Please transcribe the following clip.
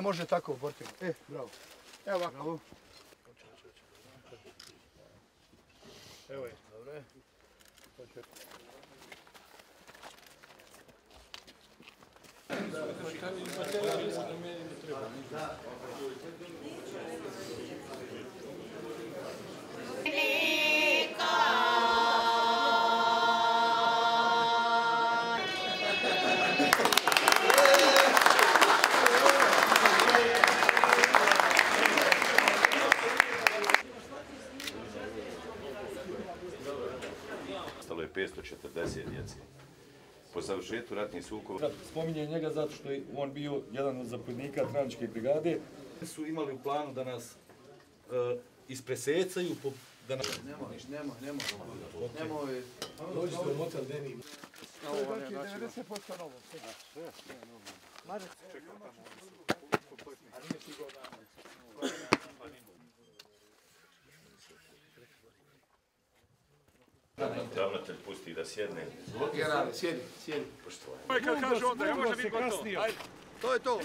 Može tako, Bortino. Bravo. Evo ovako. Evo je. Dobro je. Ostalo je 540 djece. Po završetku ratnih sukoba... Spominje njega zato što je on bio jedan od zapovjednika Tranačke brigade. Su imali u planu da nas ispresecaju, Nemoj. Dođite u motel Deni. Znači 90% novo. Sve novo. Marec. A nije sigurno. Ravnatelj pusti da sjedne. Sjedi. Poštovanje. Kad kaže onda, ja može biti gotovo. To je to.